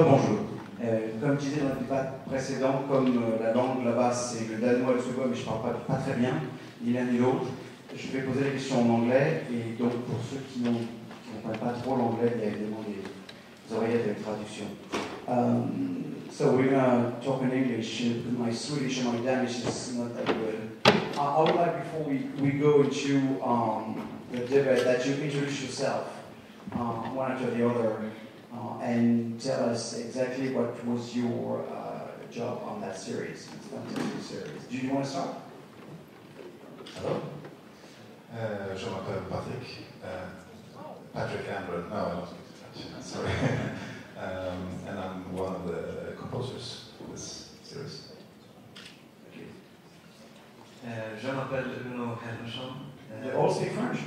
Rebonjour. Comme je disais dans le débat précédent, comme la langue là-bas c'est le danois et le suédois, mais je ne parle pas très bien, ni l'un ni l'autre, je vais poser la question en anglais, et donc pour ceux qui ne comprennent pas trop l'anglais, il y a évidemment des oreillettes avec traduction. So we're going to talk in English, my Swedish and my Danish is not that good. I would like, before we go into the debate, that you introduce yourself, one after the other, and tell us exactly what was your job on that series. It's a fantastic series. Do you want to start? Hello? Je m'appelle Patrick. Patrick Andrén. No, I don't speak French. Sorry. And I'm one of the composers of this series. Okay. Je m'appelle Helmersson. They all speak French?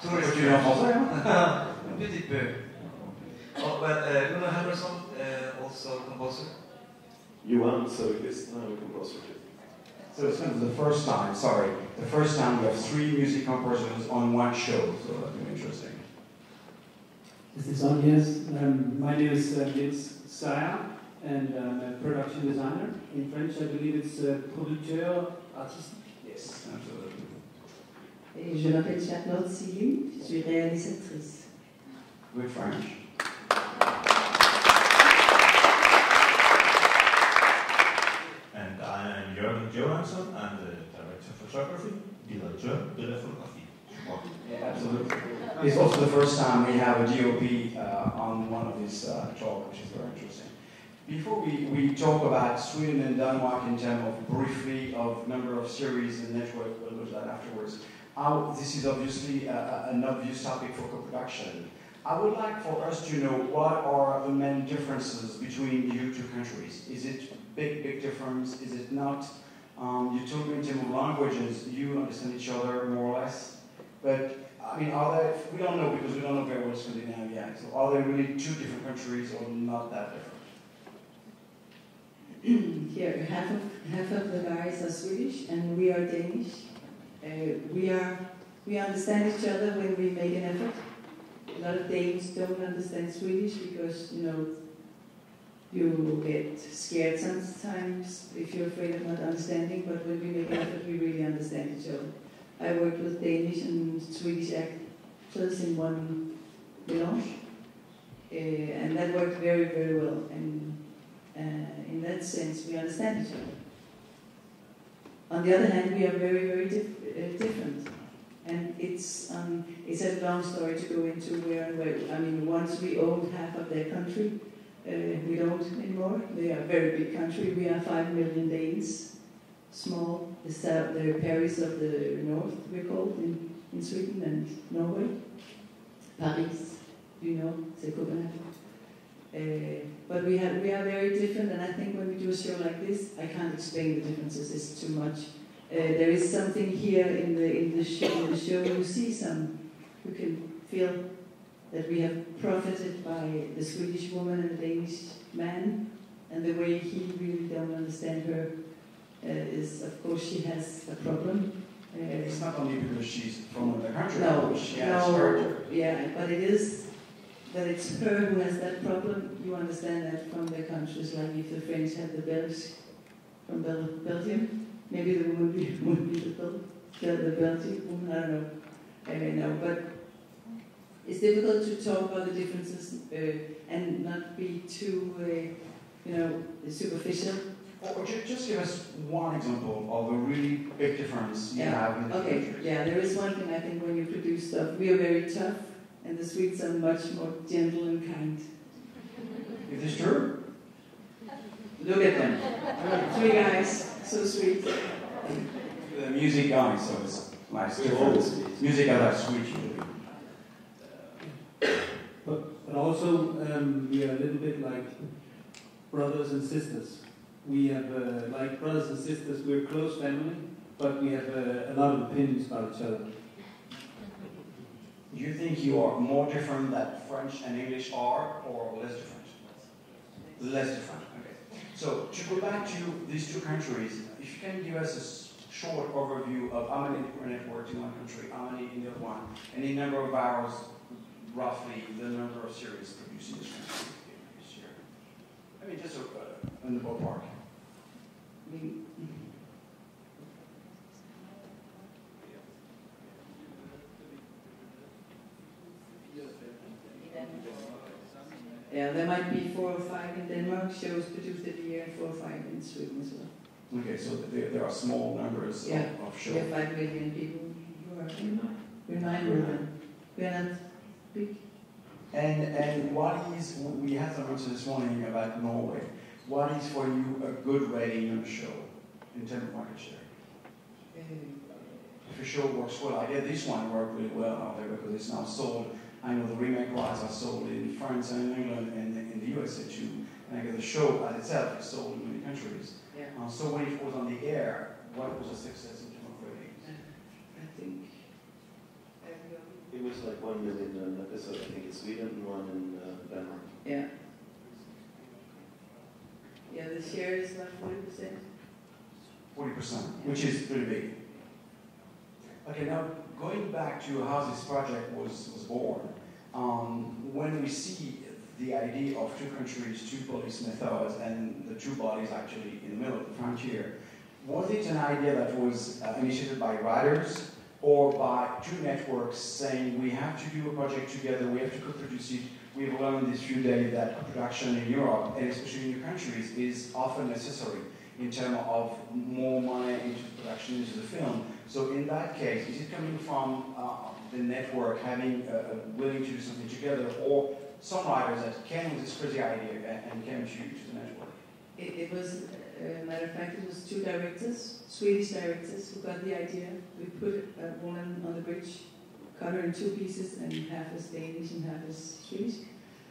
Tourist Tu es en français, hein? Un petit peu. Oh, well, Helmersson, also composer. Johan Söderqvist, I'm a composer too. So it's kind of the first time we have 3 music composers on one show, so that'll be interesting. Is this on? Yes. My name is Niels Sejer, and I'm a production designer. In French, I believe it's producteur, artistique. Yes, absolutely. Et je m'appelle Sieling, je suis réalisatrice. Good French. And I am Jørgen Johansson. I'm the director of photography, directeur de la photographie. Yeah, absolutely. It's also the first time we have a DOP on one of these talks, which is very interesting. Before we talk about Sweden and Denmark in terms of briefly of number of series and network, we'll look at that afterwards. This is obviously an obvious topic for co-production. I would like for us to know what are the main differences between you two countries. Is it big difference? Is it not? You told me in terms of languages, you understand each other more or less. But I mean, are there? We don't know because we don't know very well Scandinavia. So are there really 2 different countries or not that different? Here, half of the guys are Swedish and we are Danish. We understand each other when we make an effort. A lot of Danes don't understand Swedish because, you get scared sometimes if you're afraid of not understanding, but when we make an effort, we really understand each other. I worked with Danish and Swedish actors in one melange, and that worked very, very well. And in that sense, we understand each other. On the other hand, we are very, very different. And it's a long story to go into where and where. I mean, once we owned half of their country, we don't anymore. They are a very big country. We are 5 million Danes, small. The Paris of the north, we're called in Sweden and Norway. Paris, c'est Copenhagen. But we are very different, and I think when we do a show like this, I can't explain the differences. It's too much. There is something here in the show. You see you can feel that we have profited by the Swedish woman and the Danish man, and the way he really don't understand her is, of course, she has a problem. It's not only because she's from another country. No, she has character. Yeah, but it is that it's her who has that problem. You understand that from the countries, like if the French have the Belgians from Belgium, maybe the woman would be the Belgian woman. I don't know, but it's difficult to talk about the differences and not be too, superficial. Or just give us one example of a really big difference you have in the countries. Yeah, there is one thing I think when you produce stuff. We are very tough, and the Swedes are much more gentle and kind. Is this true? Look at them. 3 guys, so sweet. The music guys, so it's nice difference. Music guys are sweet usually. But also, we are a little bit like brothers and sisters. We have, like brothers and sisters, we're a close family, but we have a lot of opinions about each other. Do you think you are more different than French and English are, or less different? Less different, okay. So, to go back to these 2 countries, if you can give us a short overview of how many networks in one country, how many in the other one, and the number of hours roughly the number of series produced in this country this year? I mean, just in the ballpark. Maybe. Yeah, there might be 4 or 5 in Denmark, shows produced every year, and 4 or 5 in Sweden as well. Okay, so there are small numbers of shows. We have 5 million people who are in. We're 9 million. We're not big. And what is, we had some answer this morning about Norway. What is for you a good rating on a show in terms of market share? If a show works well, I guess this one worked really well out there because it's now sold. I know the remake rights are sold in France and in England and in the USA too. And I guess the show as itself is sold in many countries. Yeah. So when it was on the air, what was a success in terms of ratings? I think it was like 1 million episode, I think, in Sweden and 1 in Denmark. Yeah. Yeah, the share is about 40%. 40%, which is pretty big. Okay, now going back to how this project was born, when we see the idea of 2 countries, 2 police methods, and the 2 bodies actually in the middle of the frontier, was it an idea that was initiated by writers or by 2 networks saying we have to do a project together, we have to co-produce it? We've learned this few days that co-production in Europe, and especially in new countries, is often necessary in terms of more money into the production, into the film. So in that case, is it coming from the network having willing to do something together, or some writers that came with this crazy idea and came to the network? It was, matter of fact, it was 2 directors, Swedish directors, who got the idea. We put a woman on the bridge, cut her in 2 pieces, and half was Danish and half was Swedish.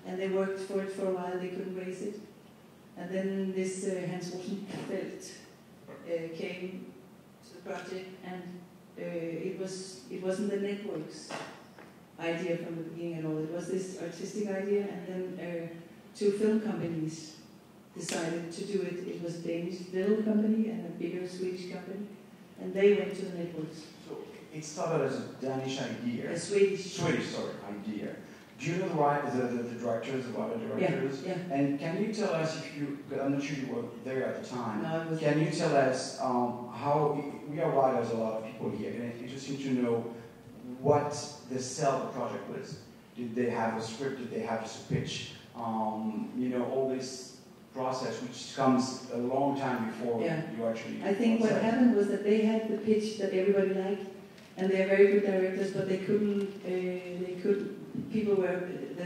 And they worked for it for a while, they couldn't raise it. And then this Hans Rosenfeldt came to the project, and it wasn't the network's idea from the beginning at all. It was this artistic idea, and then 2 film companies decided to do it. It was a Danish little company and a bigger Swedish company, and they went to the networks. So it started as a Danish idea. A Swedish idea. Do you know the directors, the writer directors? Yeah. And can you tell us if you, I'm not sure you were there at the time, No, can you tell us how, we are writers, a lot of people here, and it's interesting to know what they sell the project with. Did they have a script? Did they have a pitch? All this process which comes a long time before you actually... I think what happened was that they had the pitch that everybody liked, and they're very good directors, but the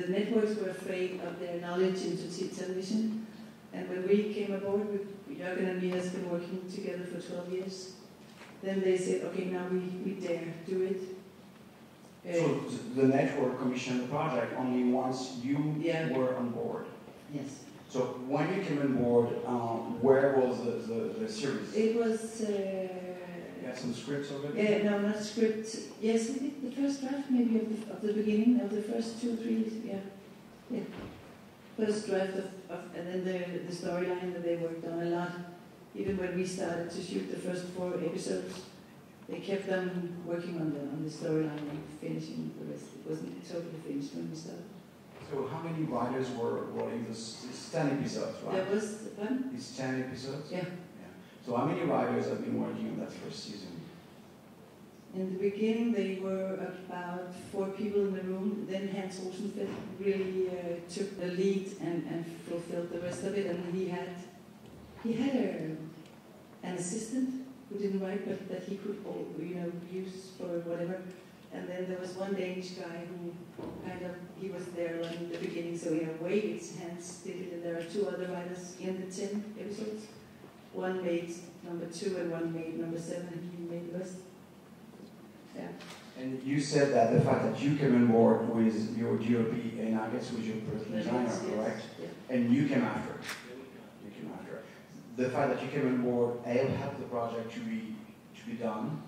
networks were afraid of their knowledge into television. And when we came aboard, Jørgen and me has been working together for 12 years. Then they said, okay, now we dare do it. So the network commissioned the project only once you were on board? Yes. So when you came on board, where was the series? It was... You had some scripts already? Yeah, no, not script. Yes, we did the first draft maybe of the beginning, of the first 2 or 3, yeah. First draft and then the storyline that they worked on a lot. Even when we started to shoot the first 4 episodes, they kept on working on the storyline and finishing the rest. It wasn't totally finished when we started. So how many writers were in this? It's 10 episodes, right? There was one. It's 10 episodes? Yeah. So how many writers have been working on that first season? In the beginning, they were about 4 people in the room. Then Hans Rosenfeldt really took the lead and fulfilled the rest of it. And he had an assistant who didn't write, but that he could use for whatever. And then there was one Danish guy who he was there in the beginning. So in a way, it's Hans did it. And there are 2 other writers in the 10 episodes. One made number 2 and one made number 7, and he made the rest. Yeah. And you said that the fact that you came on board with your DOP and I guess with your production designer, correct? Yeah. And you came after. The fact that you came on board helped the project to be done.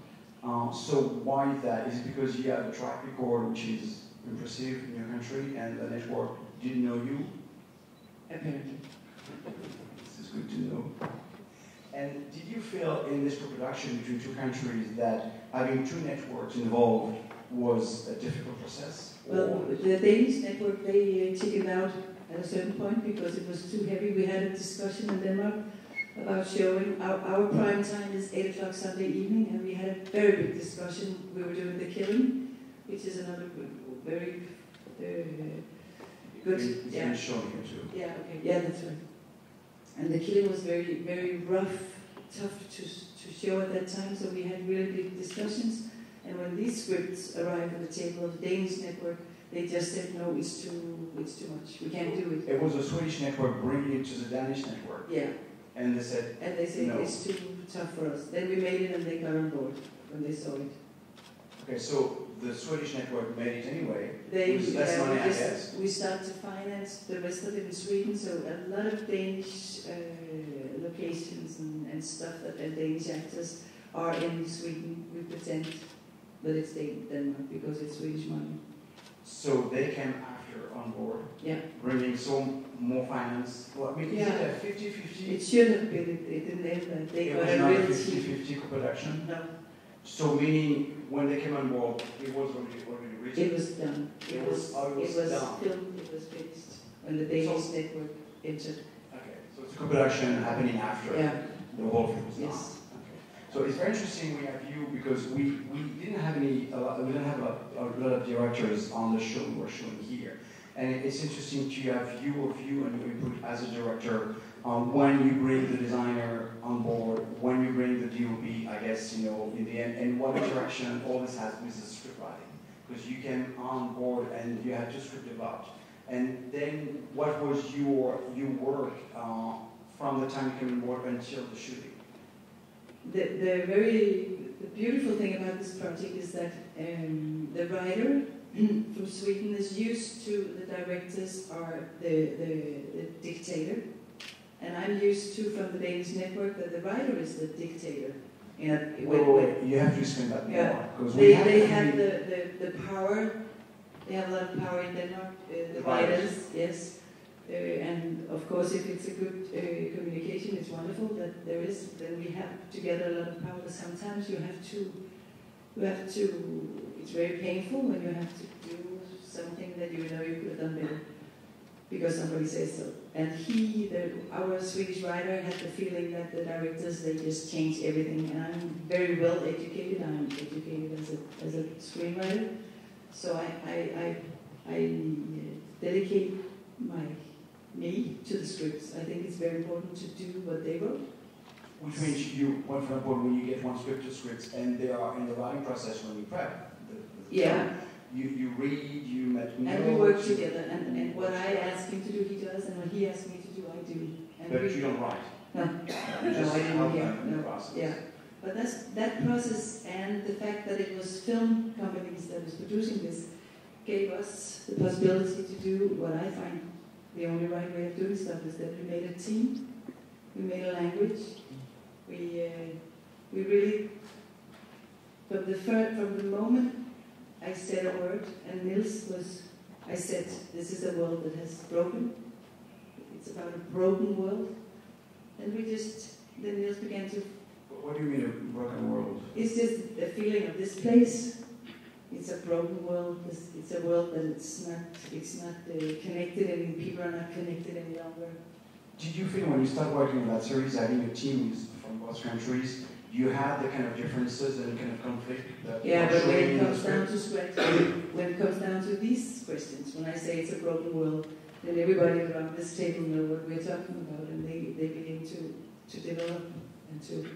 So why is that? Is it because you have a track record which is impressive in your country and the network didn't know you? Apparently. This is good to know. And did you feel in this co-production between 2 countries that having 2 networks involved was a difficult process? Well, the Danish network, they chickened out at a certain point because it was too heavy. We had a discussion in Denmark about showing our prime time is 8 o'clock Sunday evening, and we had a very big discussion. We were doing The Killing, which is another very good. Yeah, showing it too. Yeah, okay, yeah, that's right. And The Killing was very, very rough, tough to show at that time. So we had really big discussions. And when these scripts arrived at the table of the Danish network, they just said, no, it's too much. We can't do it. It was a Swedish network bringing it to the Danish network. Yeah. And they said, no. It's too tough for us. Then we made it and they got on board when they saw it. Okay, so the Swedish network made it anyway. Less money, I guess. We started to finance the rest of it in Sweden, so a lot of Danish locations and stuff and Danish actors are in Sweden. We pretend that it's Denmark because it's Swedish money. So they came after on board, bringing some more finance. Well, I mean, is it a 50-50? It should have been. It didn't end that. They got a real 50-50 co-production? No. So meaning, when they came on board, it was already written? It was done. It was filmed, it was finished when the Danish network entered. Okay, so it's a co-production happening after the whole film was done. Yes. So it's very interesting we have you because we didn't have a lot of directors on the show we're showing here, and it's interesting to have your view and your input as a director when you bring the designer on board, when you bring the DOP, I guess in the end, and what interaction all this has with the script writing, because you came on board and you had to script developed, and then what was your work from the time you came on board until the shooting? The beautiful thing about this project is that the writer from Sweden is used to the directors are the dictator, and I'm used to from the Danish network that the writer is the dictator. You have to explain that more. Because they have the power. They have a lot of power in Denmark. The writers, yes. And of course, if it's a good communication, it's wonderful that there is. Then we have together a lot of power. But sometimes you have to. It's very painful when you have to do something that you know you could have done better because somebody says so. And our Swedish writer had the feeling that the directors they just change everything. And I'm very well educated. I'm educated as a screenwriter, so I dedicate me to the scripts. I think it's very important to do what they wrote. Which means you, for example, when you get one script to scripts and they are in the writing process when you prep. You read, you met me. And we work together. And what I ask him to do, he does, and what he asks me to do, I do. And but you don't write. No. You just help them in the process. Yeah. But that process and the fact that it was film companies that was producing this gave us the possibility to do what I find the only right way of doing stuff is that we made a team, we made a language, we really, from the moment I said a word, and I said, this is a world that has broken, it's about a broken world, and then Niels began to... What do you mean a broken world? It's just the feeling of this place. It's a broken world. It's a world that it's not connected, and people are not connected any longer. Did you feel when you started working on that series, having a team from both countries, you had the kind of differences and kind of conflict that but when it comes down to when it comes down to these questions, when I say it's a broken world, then everybody around this table know what we're talking about, and they begin to develop and to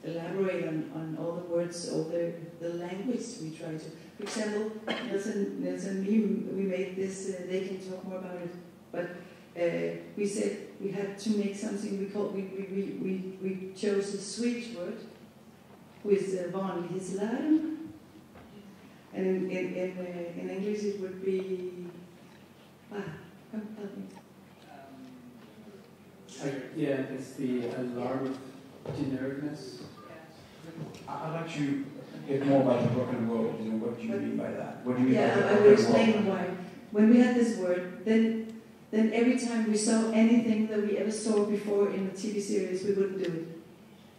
elaborate on all the words, all the language we try to. For example, Niels and me, we made this, they can talk more about it, but we said we had to make something we chose a Swedish word with vanlighetsläraren, and in English it would be, come help me. It's the alarm of genericness. I'd like to get more about the broken world, what do you mean by that? What do you mean by the I will explain why. When we had this word, then every time we saw anything that we ever saw before in the TV series, we wouldn't do it.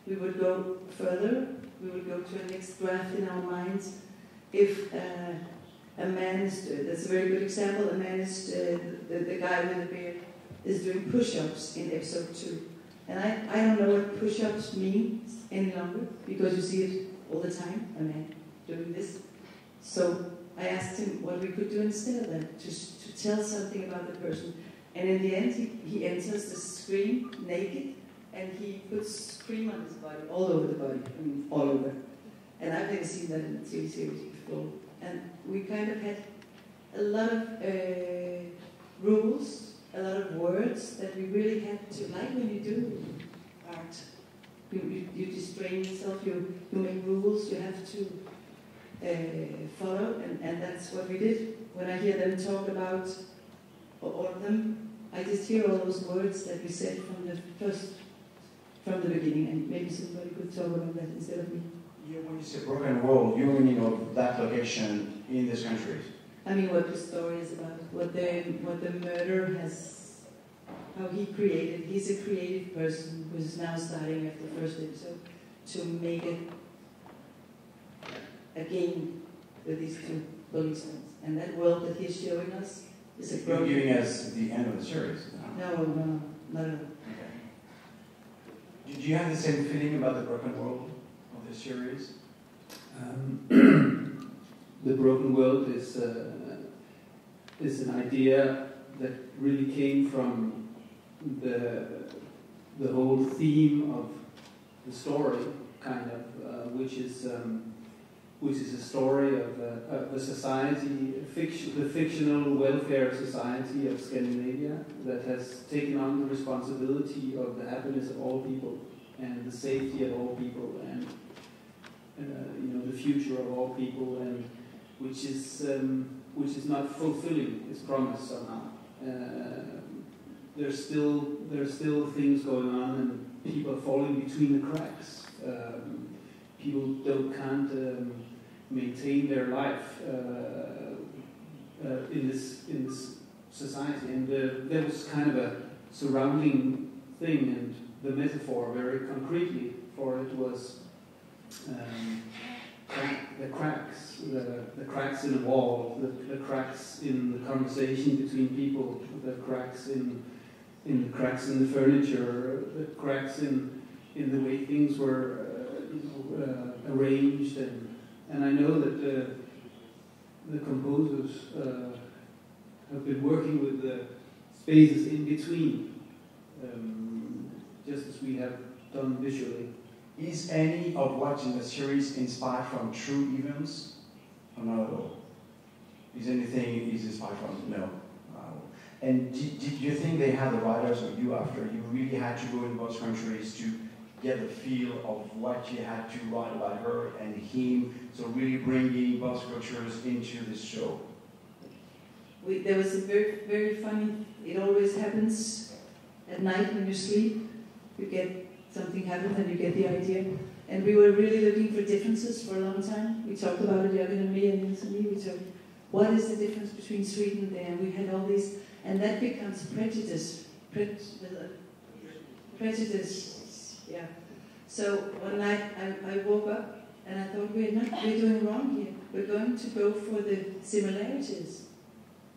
we would go further, we would go to a next draft in our minds. If a man is, that's a very good example, a man is, the guy with the beard is doing push-ups in episode 2. And I don't know what push-ups means any longer, because you see it all the time, a man doing this. So I asked him what we could do instead of that, to tell something about the person. And in the end, he enters the screen naked, and he puts cream on his body, all over the body, I mean, all over. And I've never seen that in a TV series before. And we kind of had a lot of rules, a lot of words that we really had to, like when you do art. You distrain yourself, you make rules, you have to follow, and that's what we did. When I hear them talk about all of them, I just hear all those words that we said from the beginning, and maybe somebody could talk about that instead of me. Yeah, when you say broken world, you mean of that location in this country? I mean, what the story is about, what the murder has, how he created. He's a creative person who's now starting after the first episode to make it a game with these two policemen. And that world that he's showing us is a broken. You're giving us the end of the series. No, not at all. Okay. Did you have the same feeling about the broken world of the series? The broken world is an idea that really came from the whole theme of the story, kind of, which is a story of a society, the fictional welfare society of Scandinavia that has taken on the responsibility of the happiness of all people and the safety of all people and the future of all people, and which is not fulfilling its promise somehow. There's still things going on, and people are falling between the cracks. People can't maintain their life in this society, and there was kind of a surrounding thing, and the metaphor very concretely for it was the cracks in a wall, the cracks in the conversation between people, the cracks in the furniture, the cracks in the way things were arranged, and I know that the composers have been working with the spaces in between, just as we have done visually. Is any of what's in the series inspired from true events? Or not at all? Is anything inspired from? No. And did you think they had the writers or you after you really had to go in both countries to get the feel of what you had to write about her and him, so really bringing both cultures into this show? There was a very, very funny, it always happens at night when you sleep, you get something happens and you get the idea. And we were really looking for differences for a long time. We talked about it, Jørgen and me, and Niels and me. We talked, what is the difference between Sweden and there? And we had all these, and that becomes prejudice. Prejudice, yeah. So one night I woke up and I thought, we're doing wrong here. We're going to go for the similarities.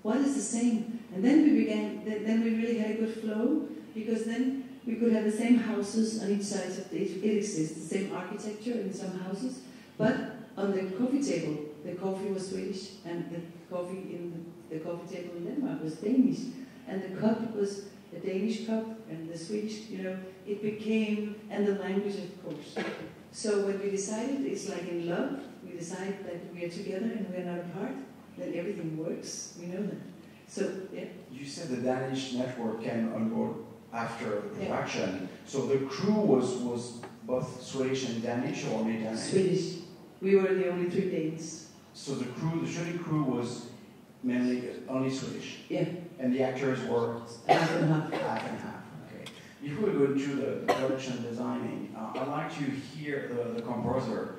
What is the same? And then we began, then we really had a good flow, because then we could have the same houses on each side of it exists, the same architecture in some houses, but on the coffee table, the coffee was Swedish, and the coffee in the coffee table in Denmark was Danish, and the cup was a Danish cup, and the Swedish, it became, and the language, of course. So when we decided, it's like in love, we decide that we are together and we are not apart, then everything works, we know that. So, yeah. You said the Danish network came on board after the production. Yeah. So the crew was both Swedish and Danish, or only Danish? Swedish. We were the only 3 Danes. So the shooting crew was mainly only Swedish? Yeah. And the actors were? Half and half. Half and half, okay. Before we go into the production designing, I'd like to hear the composer.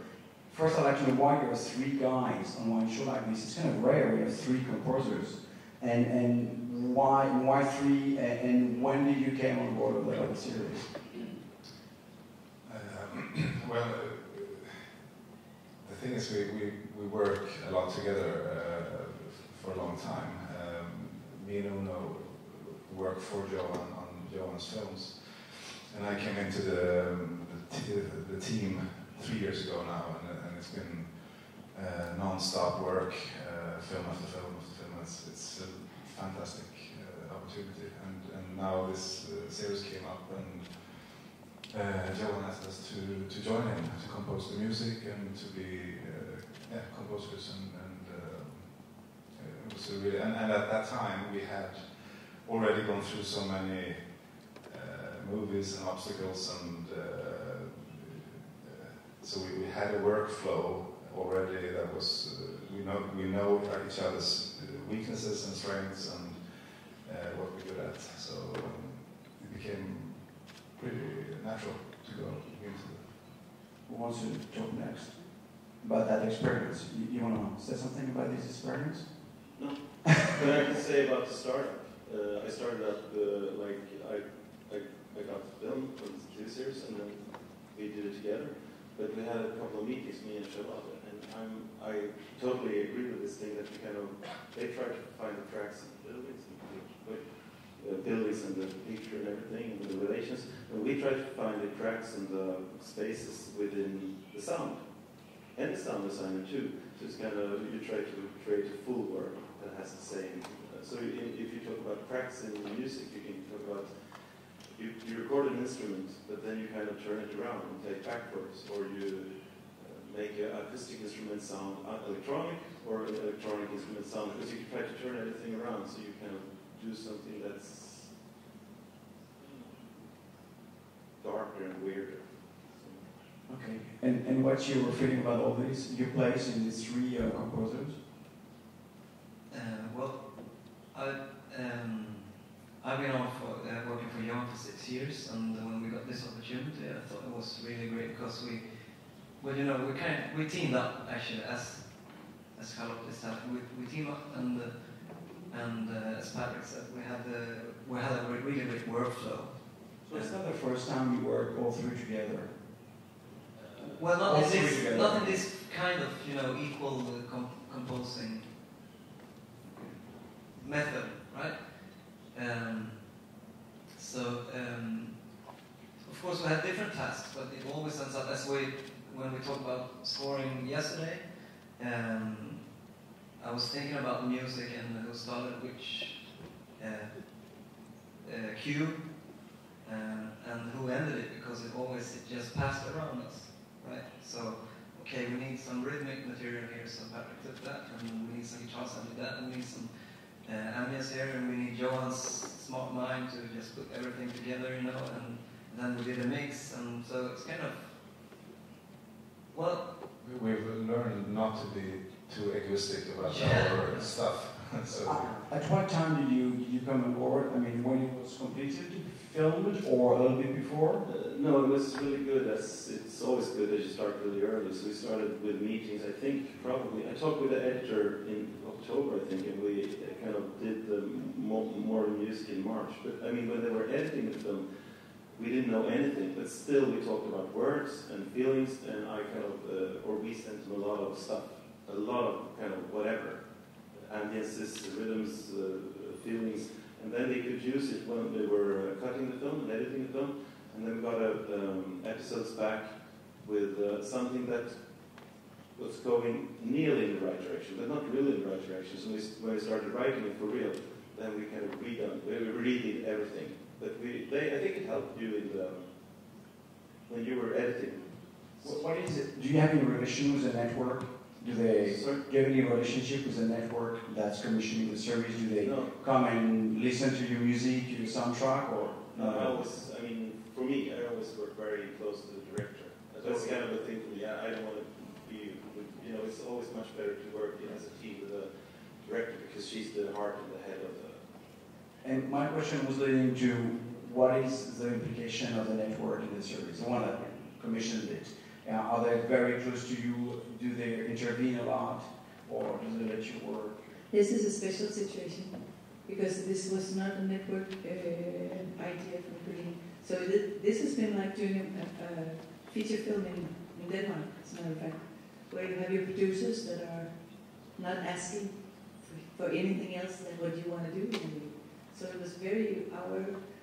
First, I'd like to know why there are 3 guys on one show like this. It's kind of rare, we have 3 composers. And why 3, and when did you came on board with the series? is we work a lot together for a long time. Me and Uno worked for Johan on Johan's films, and I came into the team 3 years ago now, and it's been non-stop work, film after film after film. It's a fantastic opportunity, and now this series came up, and Johan asked us to join him to compose the music and to be composers, and it was a really, and at that time we had already gone through so many movies and obstacles, and so we had a workflow already that was we know each other's weaknesses and strengths and what we're good at, so it became pretty natural to go into it. Who wants to talk next about that experience? You want to say something about this experience? No. But I can say about the startup. I started up I got the film for the TV series, and then we did it together. But we had a couple of meetings, me and Charlotte, and I totally agree with this thing that they try to find the cracks in the buildings and the picture and everything and the relations, and we try to find the cracks and the spaces within the sound and the sound designer too. So it's you try to create a full work that has the same. So if you talk about cracks in music, you can talk about you record an instrument, but then you kind of turn it around and take backwards, or you make an acoustic instrument sound electronic, or an electronic instrument sound, because you try to turn everything around, so you kind of do something that's darker and weirder. Okay. And what's your feeling about all this? Your place in these three composers? I've been on for working for Johan for 6 years, and when we got this opportunity, I thought it was really great because we teamed up actually as Charlotte said, we teamed up, and as Patrick said, we had a really great workflow. So it's not the first time you work all three together. Well, not in this kind of equal composing method, right? Of course, we had different tasks, but it always ends up as when we talked about scoring yesterday. I was thinking about the music and who started which cue and who ended it, because it just passed around us, right? So, okay, we need some rhythmic material here, so Patrick took that, and we need some guitar sound with that, and we need some ambience here, and we need Johan's smart mind to just put everything together, and then we did a mix, and so it's kind of, we've learned not to be too egoistic about our stuff. So at what time did you come on board? I mean, when it was completed, filmed, or a little bit before? No, it was really good. It's always good that you start really early. So we started with meetings. I talked with the editor in October, I think, and we kind of did the more music in March. But I mean, when they were editing the film, we didn't know anything, but still we talked about words and feelings, and we sent them a lot of stuff, a lot of kind of whatever, ambiences, rhythms, feelings, and then they could use it when they were cutting the film and editing the film, and then we got episodes back with something that was going nearly in the right direction, but not really in the right direction. So when we started writing it for real, then we kind of redid everything. But I think it helped you when you were editing. What is it? Do you have any relation with the network? Do they have any relationship with the network that's commissioning the series? Do they come and listen to your music, your soundtrack, or? No, for me, I always work very close to the director. That's kind of a thing for me. I don't want to be, it's always much better to work as a team with a director, because she's the heart and the head of the. And my question was leading to what is the implication of the network in the series? The one that commissioned it. Are they very close to you? Do they intervene a lot, or do they let you work? This is a special situation because this was not a network idea from the beginning. So this has been like doing a feature film in Denmark, as a matter of fact. where you have your producers that are not asking for anything else than what you want to do. So it was very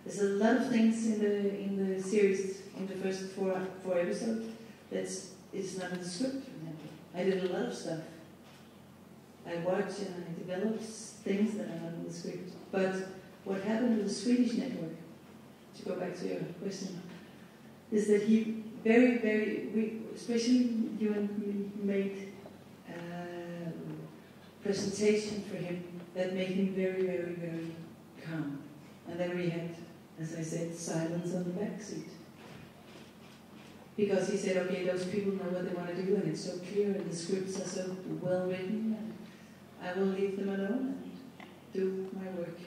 there's a lot of things in the series, in the first four episodes, it's not in the script. I did a lot of stuff. I watch and I develop things that are not in the script. But what happened with the Swedish network, to go back to your question, is that he especially you and me made a presentation for him that made him very, very, very calm. And then we had, as I said, silence on the back seat. Because he said, okay, those people know what they want to do, and it's so clear, and the scripts are so well written, and I will leave them alone and do my work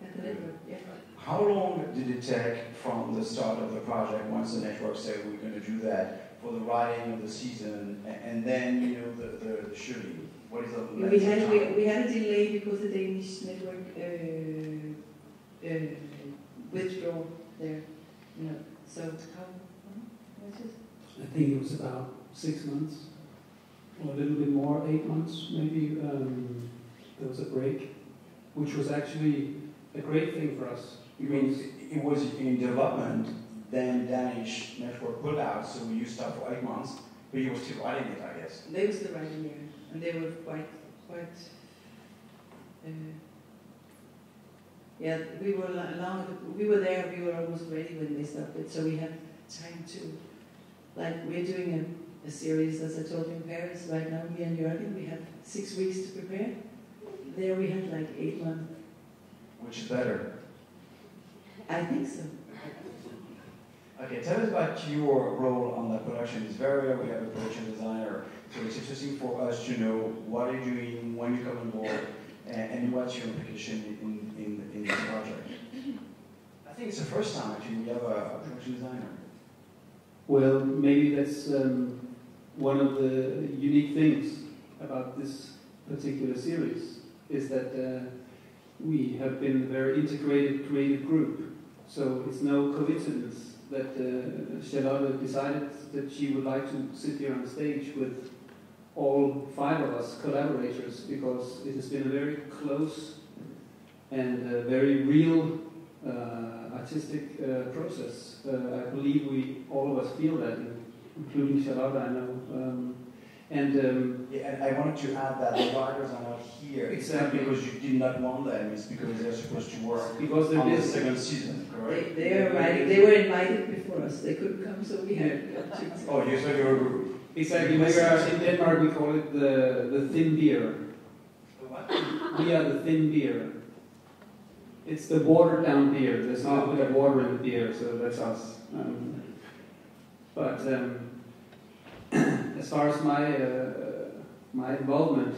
at the network. Yeah. How long did it take from the start of the project, once the network said we're going to do that, for the writing of the season, and then the shooting? What is the length of time? We had a delay because the Danish network withdrew there. So how much is it? I think it was about 6 months, or a little bit more, 8 months maybe. There was a break, which was actually a great thing for us. You mean it was in development, then Danish network pulled out, so you stopped for 8 months, but you were still writing it, I guess. They were still writing there, and they were quite yeah, we were there, we were almost ready when they stopped it, so we had time to, like, we're doing a series, as I told you, in Paris right now, me and Jørgen, we had 6 weeks to prepare. There we had like 8 months. Which is better? I think so. Okay, tell us about your role on the production. It's very rare we have a production designer, so it's interesting for us to know what are you doing when you come on board, and what's your implication in this project. I think it's the first time actually we have a production designer. Well, maybe that's one of the unique things about this particular series, is that we have been a very integrated creative group. So it's no coincidence that Charlotte decided that she would like to sit here on stage with all 5 of us collaborators, because it has been a very close and very real artistic process. I believe all of us feel that, including Charlotte, I know. Yeah, and I wanted to add that the writers are not here. Exactly. Because you did not want them, it's because they're supposed to work because on the second season, correct? They are writing. They were invited before us. They couldn't come, so we had to. Oh, you said you were... Exactly. In Denmark we call it the thin beer. What? We are the thin beer. It's the watered down beer. There's not a bit of water in the beer, so that's us. But as far as my involvement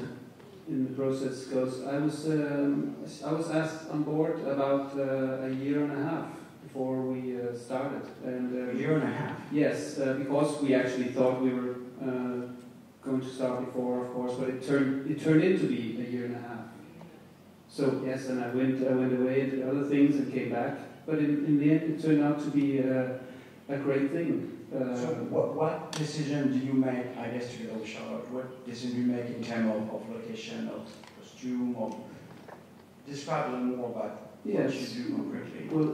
in the process goes, I was asked on board about a year and a half before we started. And a year and a half? Yes, because we actually thought we were going to start before, of course, but it turned into be a year and a half. So yes, and I went away and did other things and came back. But in the end, it turned out to be a great thing. So what decision do you make, I guess, together with Charlotte, what decision do you make in terms of location, of costume, of... Describe a little more about what you do concretely. Well,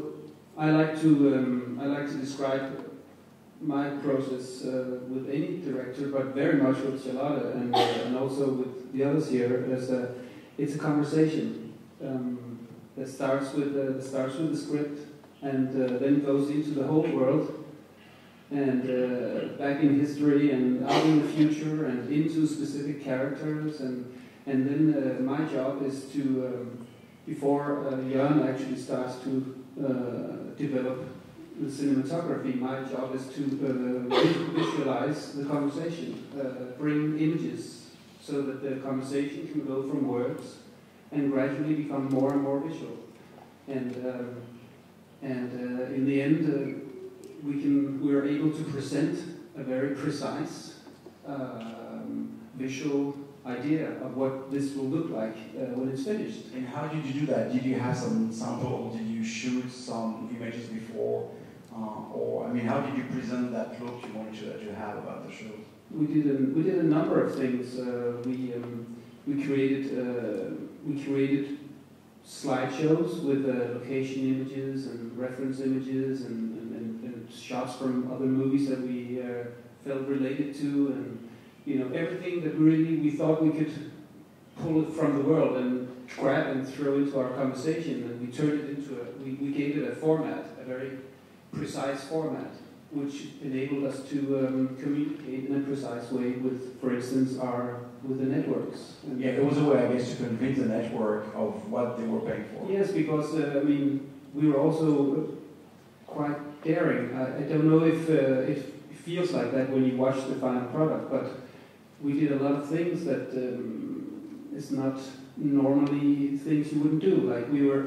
I like to describe my process with any director, but very much with Charlotte and also with the others here, as it's a conversation that starts with the script and then goes into the whole world, and back in history and out in the future and into specific characters, and then my job is to before Jørgen actually starts to develop the cinematography, my job is to visualize the conversation, bring images so that the conversation can go from words and gradually become more and more visual, and in the end we're able to present a very precise visual idea of what this will look like when it's finished. And how did you do that? Did you have some sample? Did you shoot some images before? Or, I mean, how did you present that look you wanted to have have about the show? We did a number of things. We created slideshows with location images and reference images and shots from other movies that we felt related to, and everything that we thought we could pull it from the world and grab and throw into our conversation, and we turned it into we gave it a format, a very precise format, which enabled us to communicate in a precise way with, for instance, with the networks. And it was a way, I guess, to convince the network of what they were paying for. Yes, because we were also quite daring. I don't know if it feels like that when you watch the final product, but we did a lot of things that is not normally things you wouldn't do. Like we were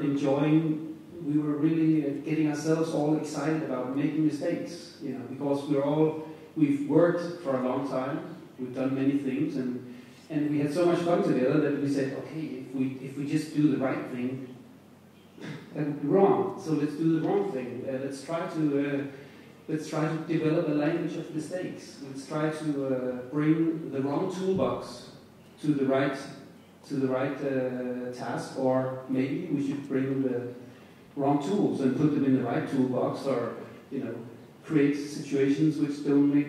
really getting ourselves all excited about making mistakes, because we've worked for a long time, we've done many things, and we had so much fun together that we said, okay, if we just do the right thing, that would be wrong. So let's do the wrong thing. Let's try to develop a language of mistakes. Let's try to bring the wrong toolbox to the right task, or maybe we should bring the wrong tools and put them in the right toolbox, or create situations which don't make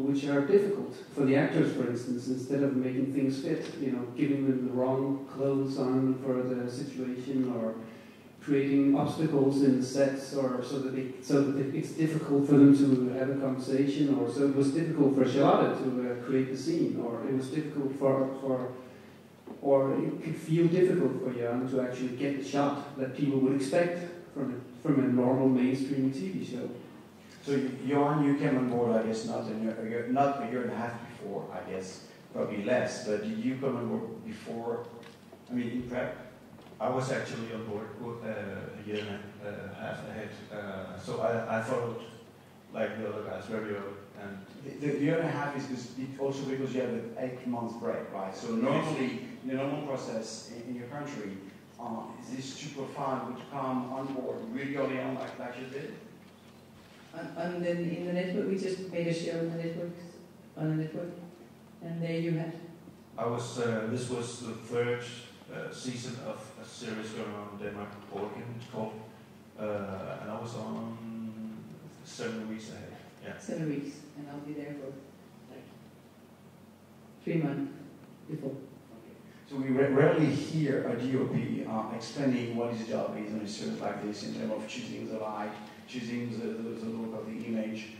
which are difficult for the actors, for instance, instead of making things fit, giving them the wrong clothes on for the situation, or creating obstacles in the sets, or so that it's difficult for them to have a conversation, or so it was difficult for Charlotte to create the scene, or it was difficult or it could feel difficult for Jørgen to actually get the shot that people would expect from a normal mainstream TV show. So Johan, you came on board, I guess, not a year and a half before, I guess, probably less, but did you come on board before, in prep? I was actually on board a year and a half ahead, so I followed like the other guys very early. And the year and a half is also because you have an 8 months break, right? So normally, in the normal process in your country, is this super fun would come on board really early on, like you did? And then in the network, we just made a show on the network, and there you had. This was the third season of a series going on in Denmark, Bron, it's called, and I was on 7 weeks ahead. Yeah. 7 weeks, and I'll be there for like 3 months before. So we rarely hear a DOP explaining what his job is on a series like this in terms of choosing the light, choosing the look of the image,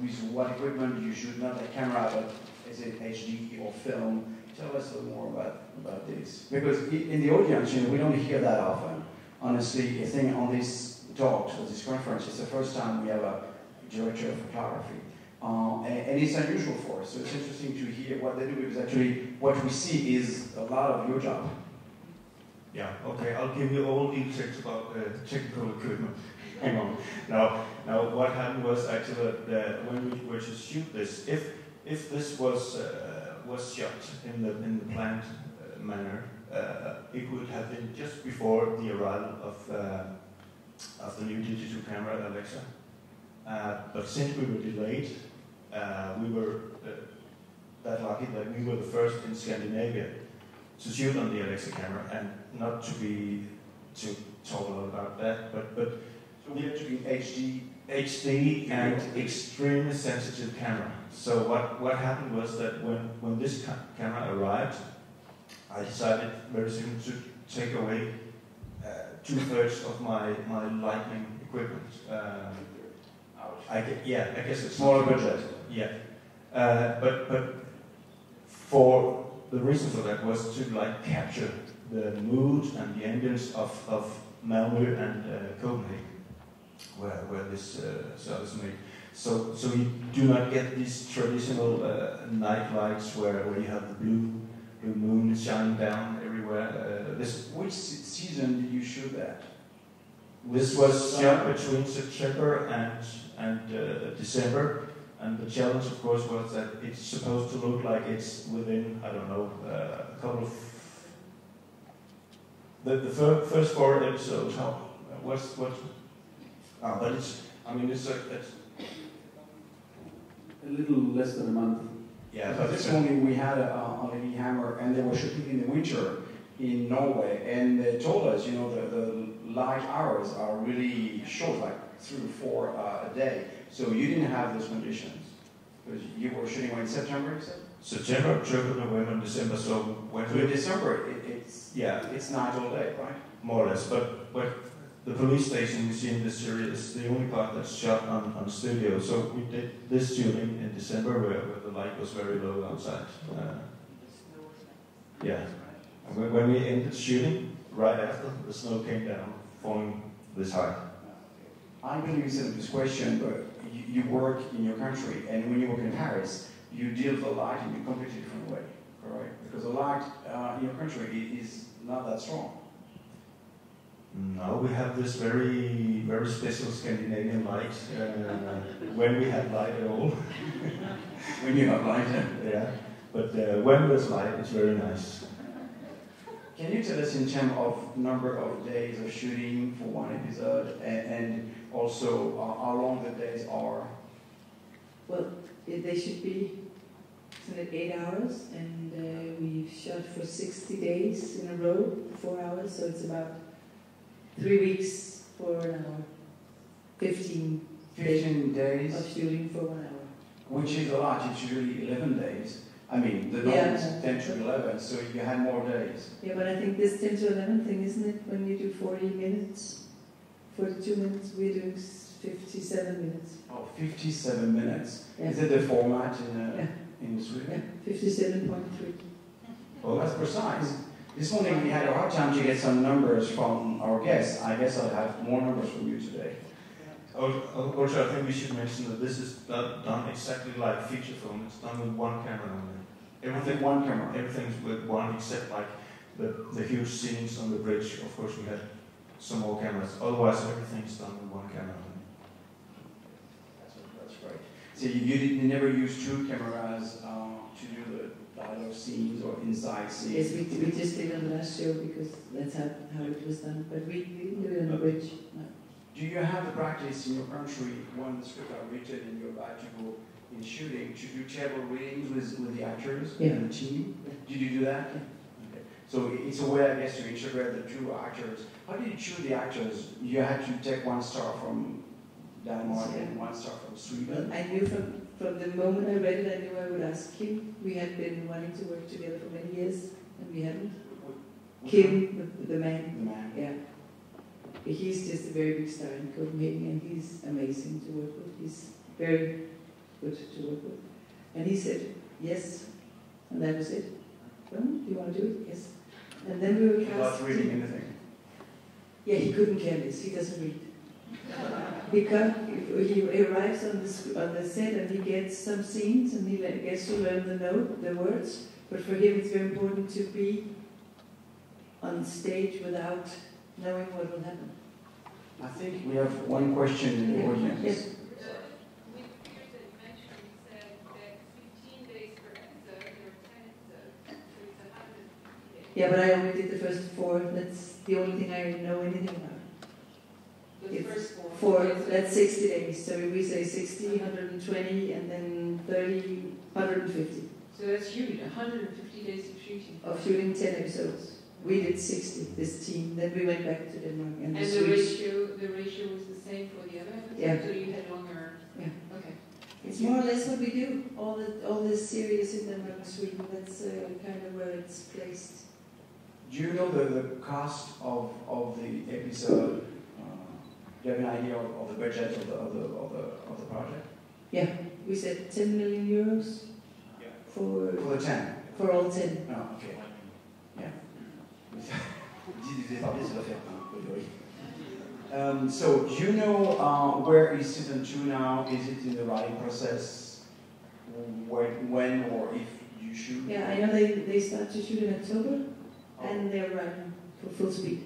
with what equipment you shoot, not a camera, but is it HD or film? Tell us a little more about this. Because in the audience, we don't hear that often. Honestly, I think on this talk, or this conference, it's the first time we have a director of photography. And it's unusual for us, so it's interesting to hear what they do, because actually what we see is a lot of your job. Yeah, okay, I'll give you all details about technical equipment. Hang on. Now, what happened was actually that when we were to shoot this, if this was shot in the planned manner, it would have been just before the arrival of the new digital camera Alexa. But since we were delayed, we were that lucky that we were the first in Scandinavia to shoot on the Alexa camera, and not to talk a lot about that, but so we have to be HD and extremely sensitive camera. So what happened was that when this camera arrived, I decided very soon to take away 2/3 of my lighting equipment. I guess it's smaller budget. Yeah, but for the reason for that was to capture the mood and the ambience of Malmö and Copenhagen, where this shot is made. So you do not get these traditional night lights where you have the blue moon shining down everywhere. Which season did you shoot that? This was shot between September and December, and the challenge, of course, was that it's supposed to look like it's within, I don't know, a couple of the first 4 episodes. But it's A little less than a month. Yeah, but this morning we had a Lady Hammer, and they were shooting in the winter in Norway, and they told us, you know, the light hours are really short, like 3 or 4 a day. So you didn't have those conditions because you were shooting in September, you said? September, October, November, December. So when in December, it's night all day, right? More or less, but the police station we see in this series is the only part that's shot on studio. So we did this shooting in December where the light was very low outside. Yeah. And when we ended shooting, right after, the snow came down, falling this high. I'm going to use this question, but you work in your country, and when you work in Paris, you deal with the light in a completely different way, correct? Because the light in your country is not that strong. No, we have this very, very special Scandinavian light, when we have light at all. When you have light, yeah. But when there's light, it's very nice. Can you tell us in terms of number of days of shooting for one episode, and also how long the days are? Well, they should be 8 hours, and we've shot for 60 days in a row, 4 hours, so it's about 3 weeks for an hour. 15 days of shooting for 1 hour. Which is a lot, it's usually 11 days. I mean, the norm is 10 to 11, so you had more days. Yeah, but I think this 10 to 11 thing, isn't it, when you do 40 minutes, 42 minutes, we're doing 57 minutes. Oh, 57 minutes. Yeah. Is it the format in Yeah, Sweden? 57.3. Well, that's precise. This morning we had a hard time to get some numbers from our guests. I guess I'll have more numbers from you today. Also, I think we should mention that this is not done exactly like feature film. It's done with one camera only. Everything one camera. Everything's with one, except like the huge scenes on the bridge. Of course, we had some more cameras. Otherwise, everything's done with one camera only. That's right. So you never use 2 cameras to do the dialogue scenes or inside scenes? Yes, we just did on the last show because that's how it was done. But we didn't do it on the bridge. No. Do you have the practice in your country when the script are written and you're about to go in shooting to do table readings with the actors and the team? Yeah. Did you do that? Yeah. Okay. So it's a way, I guess, to integrate the 2 actors. How did you choose the actors? You had to take 1 star from Danemark and 1 star from Sweden? I knew from the moment I read it, I knew I would ask Kim. We had been wanting to work together for many years, and we hadn't. Kim, the man. The man. Yeah. He's just a very big star in Copenhagen, and he's amazing to work with. He's very good to work with. And he said, yes, and that was it. Well, do you want to do it? Yes. And then we were cast. Without reading anything? Yeah, he couldn't care less. He doesn't read. He arrives on the set and he gets some scenes and he gets to learn the words. But for him, it's very important to be on stage without knowing what will happen. I think we have one question in the audience. Yes. With figures that you mentioned, you said that 15 days per episode, there were 10 episodes, so it's 150 days. Yeah, but I only did the first 4. That's the only thing I know anything about. The first 4, that's 60 days. So if we say 60, 120, and then 30, 150. So that's huge, 150 days of shooting. Of shooting 10 episodes. We did 60, this team. Then we went back to Denmark. And the ratio was the same for the other episodes? Yeah. So you had longer... Yeah. Okay. It's more or less what we do. All this series in Denmark and Sweden, that's kind of where it's placed. Do you know the cost of the episode? Do you have an idea of the budget of the project? Yeah, we said 10 million euros for the 10. For all 10. Oh, okay. Yeah. So, do you know where is season 2 now? Is it in the writing process? When or if you shoot? Yeah, I know they start to shoot in October, and they're running for full speed.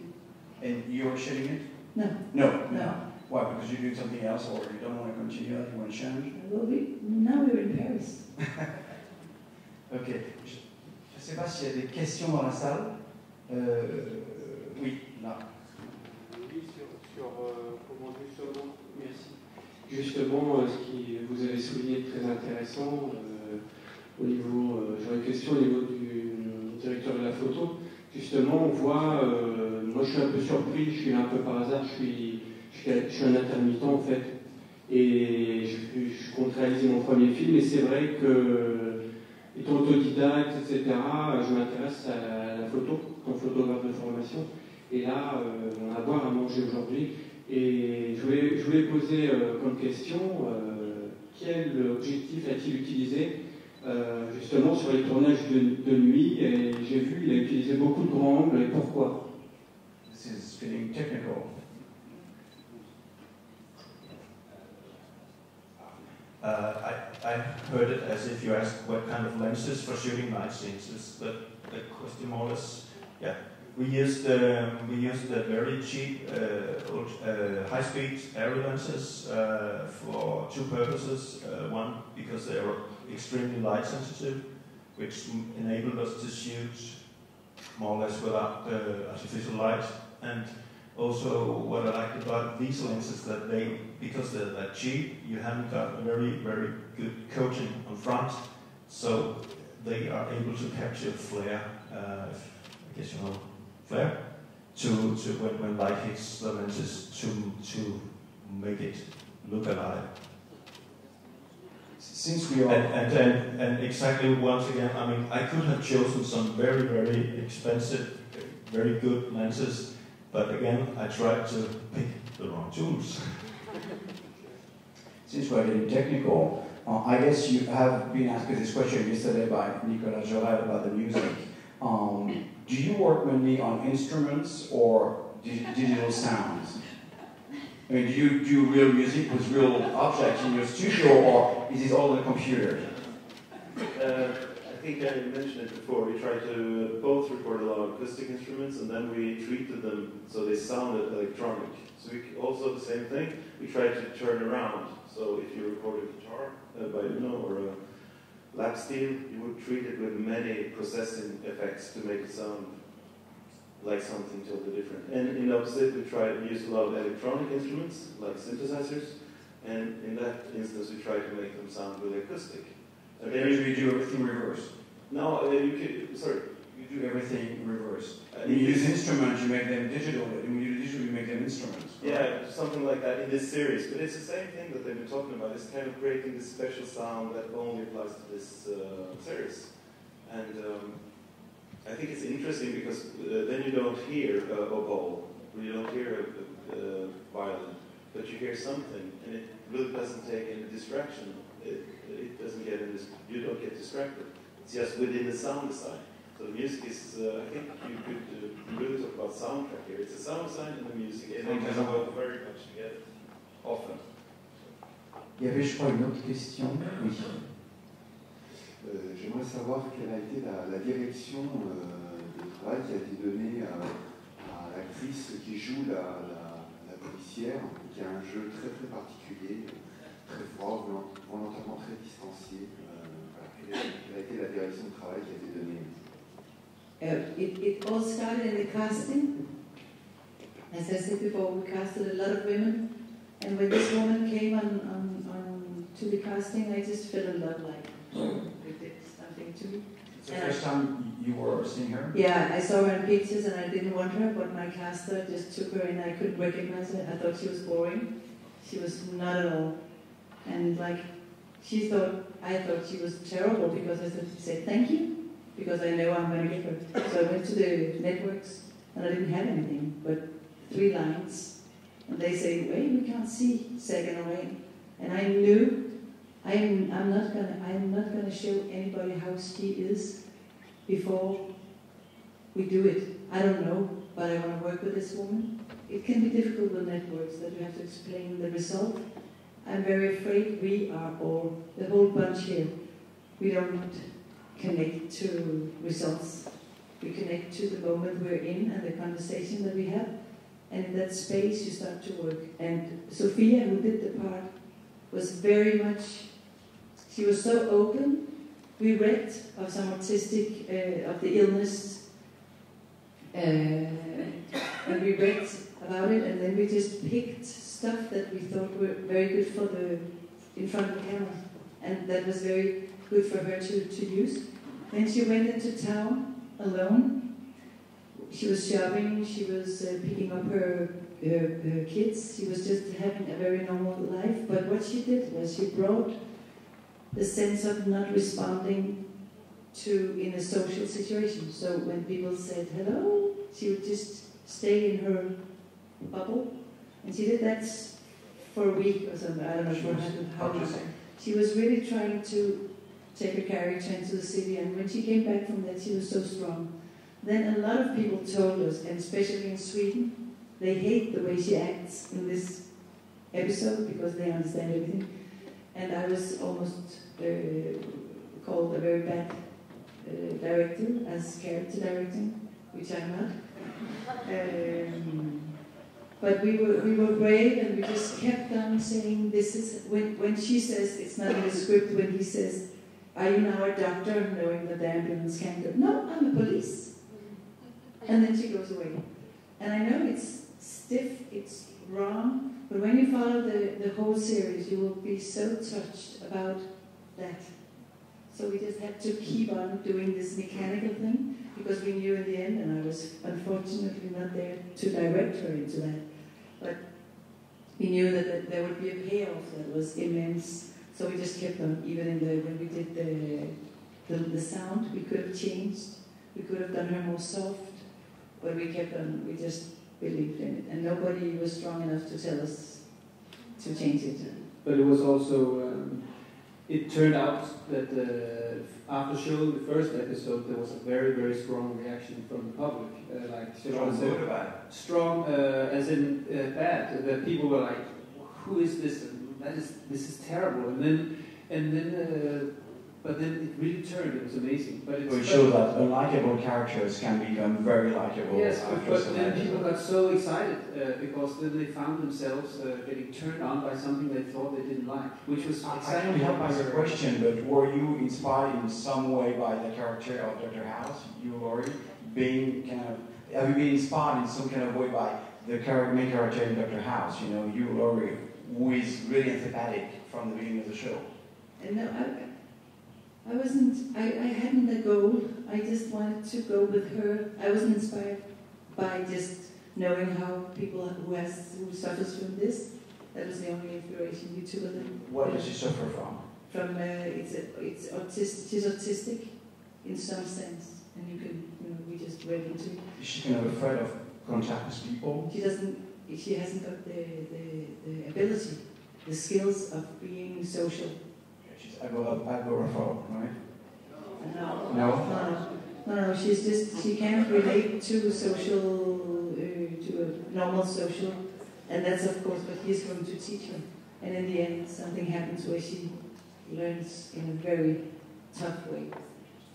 And you're shooting it? No. No. Why? Because you're doing something else, or you don't want to continue, you want to change? Well, now we're in Paris. Ok. Je ne sais pas s'il y a des questions dans la salle. Oui, là. Oui, sur comment dire, merci. justement, ce qui vous avez souligné de très intéressant, au niveau, j'aurais une question au niveau du directeur de la photo. Justement, on voit, moi je suis un peu surpris, je suis là un peu par hasard, je suis un intermittent en fait, et je compte réaliser mon premier film, et c'est vrai que, étant autodidacte, etc., je m'intéresse à la photo, comme photographe de formation, et là, on a à boire, à manger aujourd'hui, et je voulais poser comme question, quel objectif a-t-il utilisé justement sur les tournages de nuit, et j'ai vu il a utilisé beaucoup de grands angles, et pourquoi? This is feeling technical. I heard it as if you asked what kind of lenses for shooting night scenes. Is that the question more or less? Yeah. We used the very cheap high-speed area lenses for two purposes. One, because they were extremely light sensitive, which enabled us to shoot more or less without artificial light. And also, what I liked about these lenses that because they're that cheap, you haven't got a very, very good coating on front, so they are able to capture flare. I guess you know flare to when light hits the lenses to make it look alive. Since we are and exactly once again, I mean, I could have chosen some very, very expensive, very good lenses, but again, I tried to pick the wrong tools. Since we're getting technical, I guess you have been asked this question yesterday by Nicolas Jorel about the music. Do you work mainly on instruments or digital sounds? I mean, do you do real music with real objects in your studio, or is it all on the computer? I think I mentioned it before. We tried to both record a lot of acoustic instruments, and then we treated them so they sounded electronic. So we also the same thing. We tried to turn around. So if you record a guitar by or a lap steel, you would treat it with many processing effects to make it sound like something totally different. And in the opposite, we use a lot of electronic instruments, like synthesizers, and in that instance, we try to make them sound really acoustic. And then you do everything reversed? No, you do everything reversed. When you use instruments, you make them digital, and when you do digital, you make them instruments. Right? Yeah, something like that in this series. But it's the same thing that they've been talking about. It's kind of creating this special sound that only applies to this series. And I think it's interesting because then you don't hear a bowl, you don't hear a violin, but you hear something, and it really doesn't take any distraction. It doesn't get in this. You don't get distracted. It's just within the sound design. So the music is. I think you could really talk about soundtrack here. It's a sound design and the music, and they kind of go very much together. Often. Il y avait, je crois, une autre question. Oui. J'aimerais savoir quelle a été la direction de travail qui a été donnée à l'actrice qui joue la policière, qui a un jeu très très particulier, très fort, volontairement très distancié. Quelle a été la direction de travail qui a été donnée? It all started in the casting. As I said before, we casted a lot of women, and when this woman came on to the casting, I just fell in love it did something to me. It's the first time you were seeing her? Yeah, I saw her in pictures and I didn't want her, but my caster just took her in. I couldn't recognize her. I thought she was boring. She was not at all. And I thought she was terrible because I said thank you, because I know I'm going to get her. So I went to the networks and I didn't have anything but 3 lines. And they say, wait, we can't see second away. And I knew I'm not gonna show anybody how she is before we do it. I don't know, but I want to work with this woman. It can be difficult with networks that you have to explain the result. I'm very afraid we are all, the whole bunch here, we don't connect to results. We connect to the moment we're in and the conversation that we have. And in that space you start to work. And Sophia, who did the part, was very much, she was so open. We read of some autistic, of the illness, and we read about it, and then we just picked stuff that we thought were very good for the in front of the camera, and that was very good for her to use. Then she went into town alone. She was shopping. She was picking up her kids. She was just having a very normal life. But what she did was she brought the sense of not responding to in a social situation. So when people said hello, she would just stay in her bubble, and she did that for a week or something. I don't know how long. She was really trying to take her character into the city, and when she came back from that, she was so strong. Then a lot of people told us, and especially in Sweden, they hate the way she acts in this episode because they understand everything. And I was almost called a very bad director as character directing, which I'm not. But we were brave, and we just kept on saying, this is, when she says, it's not in the script, when he says, are you now a doctor, knowing that the ambulance can't go? No, I'm a police. And then she goes away. And I know it's stiff, it's wrong, but when you follow the whole series, you will be so touched about that. So we just had to keep on doing this mechanical thing, because we knew in the end, and I was unfortunately not there to direct her into that, but we knew that there would be a payoff that was immense. So we just kept on, even when we did the sound, we could have changed. We could have done her more soft, but we kept on, we just believed in it. And nobody was strong enough to tell us to change it. But it was also, it turned out that after showing the first episode, there was a very, very strong reaction from the public. Strong, as in bad. That people were like, who is this? This is terrible. But then it really turned. It was amazing. But it showed that unlikable characters can become very likable. Yes, but then people got so excited because then they found themselves getting turned on by something they thought they didn't like, which was exactly. I don't have my question, but were you inspired in some way by the character of Dr. House? You already being kind of. Have you been inspired in some kind of way by the main character in Dr. House? You know, you, Laurie, who is really antipathetic from the beginning of the show. No, I wasn't. I hadn't a goal. I just wanted to go with her. I wasn't inspired by just knowing how people who suffers from this. That was the only inspiration. You two of them. What does she suffer from? From it's autistic. She's autistic, in some sense, and we just read into it. Is she kind of afraid of contact with people? She doesn't. She hasn't got the ability, the skills of being social. She's agoraphobe, right? No. She's just, she can't relate to social, to a normal social, and that's of course what he's going to teach her. And in the end, something happens where she learns in a very tough way